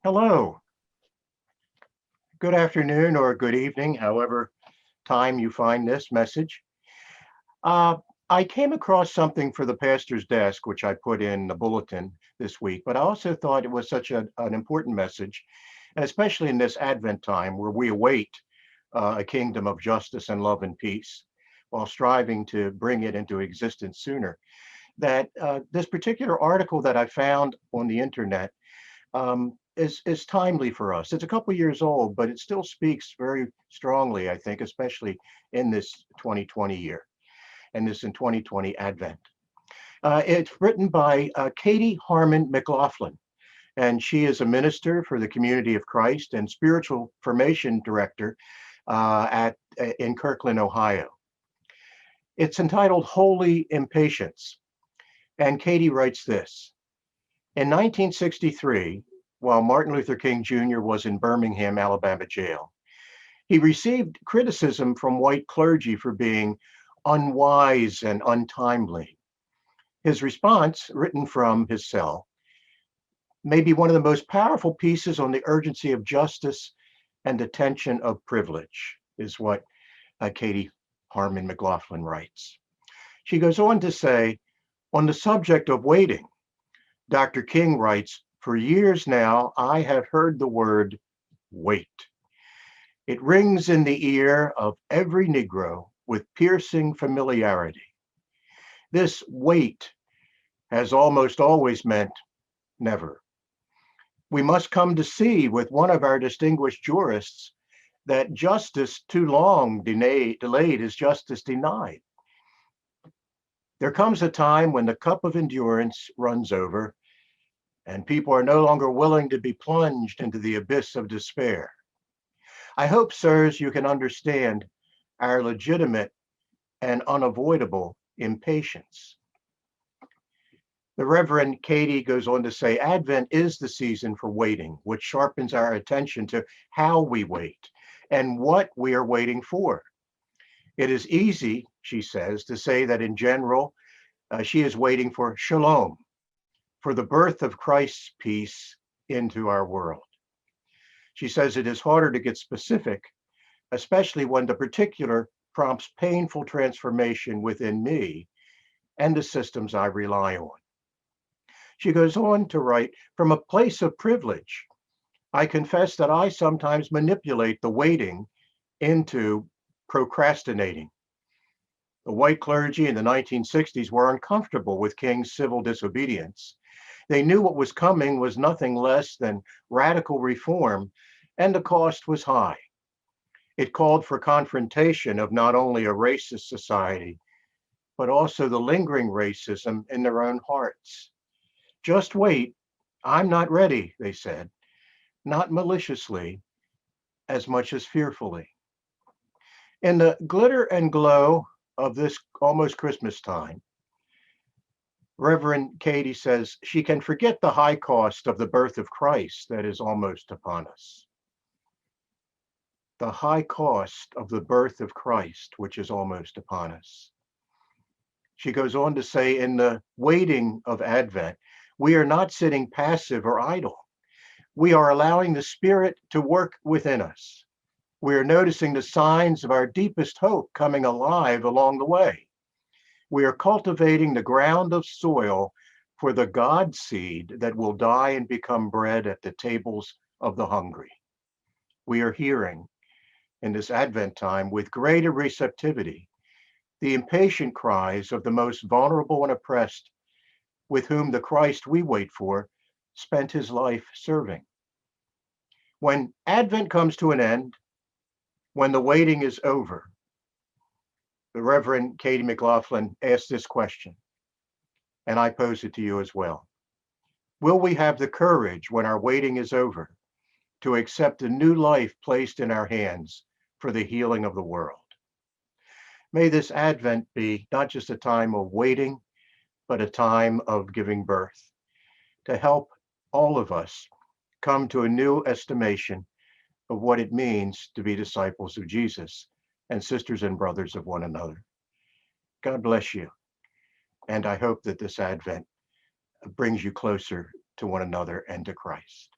Hello, good afternoon or good evening, however time you find this message. Uh, I came across something for the pastor's desk, which I put in the bulletin this week, but I also thought it was such an important message, and especially in this Advent time where we await a kingdom of justice and love and peace while striving to bring it into existence sooner, that this particular article that I found on the internet is timely for us. It's a couple years old, but it still speaks very strongly, I think, especially in this 2020 year and this in 2020 Advent. It's written by Katie Harmon McLaughlin, and she is a minister for the Community of Christ and spiritual formation director in Kirkland, Ohio. It's entitled Holy Impatience, and Katie writes this. In 1963, while Martin Luther King Jr. was in Birmingham, Alabama jail, he received criticism from white clergy for being unwise and untimely. His response, written from his cell, may be one of the most powerful pieces on the urgency of justice and the tension of privilege, is what Katie Harmon McLaughlin writes. She goes on to say, on the subject of waiting, Dr. King writes, for years now, I have heard the word wait. It rings in the ear of every Negro with piercing familiarity. This wait has almost always meant never. We must come to see with one of our distinguished jurists that justice too long delayed is justice denied. There comes a time when the cup of endurance runs over and people are no longer willing to be plunged into the abyss of despair. I hope, sirs, you can understand our legitimate and unavoidable impatience. The Reverend Katie goes on to say, Advent is the season for waiting, which sharpens our attention to how we wait and what we are waiting for. It is easy, she says, to say that in general, she is waiting for shalom, for the birth of Christ's peace into our world. She says it is harder to get specific, especially when the particular prompts painful transformation within me and the systems I rely on. She goes on to write, from a place of privilege, I confess that I sometimes manipulate the waiting into procrastinating. The white clergy in the 1960s were uncomfortable with King's civil disobedience. They knew what was coming was nothing less than radical reform, and the cost was high. It called for confrontation of not only a racist society, but also the lingering racism in their own hearts. Just wait, I'm not ready, they said, not maliciously, as much as fearfully. In the glitter and glow of this almost Christmas time, Reverend Katie says she can forget the high cost of the birth of Christ that is almost upon us. The high cost of the birth of Christ, which is almost upon us. She goes on to say, in the waiting of Advent, we are not sitting passive or idle. We are allowing the Spirit to work within us. We are noticing the signs of our deepest hope coming alive along the way. We are cultivating the ground of soil for the God seed that will die and become bread at the tables of the hungry. We are hearing in this Advent time with greater receptivity the impatient cries of the most vulnerable and oppressed, with whom the Christ we wait for spent his life serving. When Advent comes to an end, when the waiting is over, the Reverend Katie McLaughlin asked this question, and I pose it to you as well. Will we have the courage when our waiting is over to accept the new life placed in our hands for the healing of the world? May this Advent be not just a time of waiting, but a time of giving birth, to help all of us come to a new estimation of what it means to be disciples of Jesus and sisters and brothers of one another. God bless you. And I hope that this Advent brings you closer to one another and to Christ.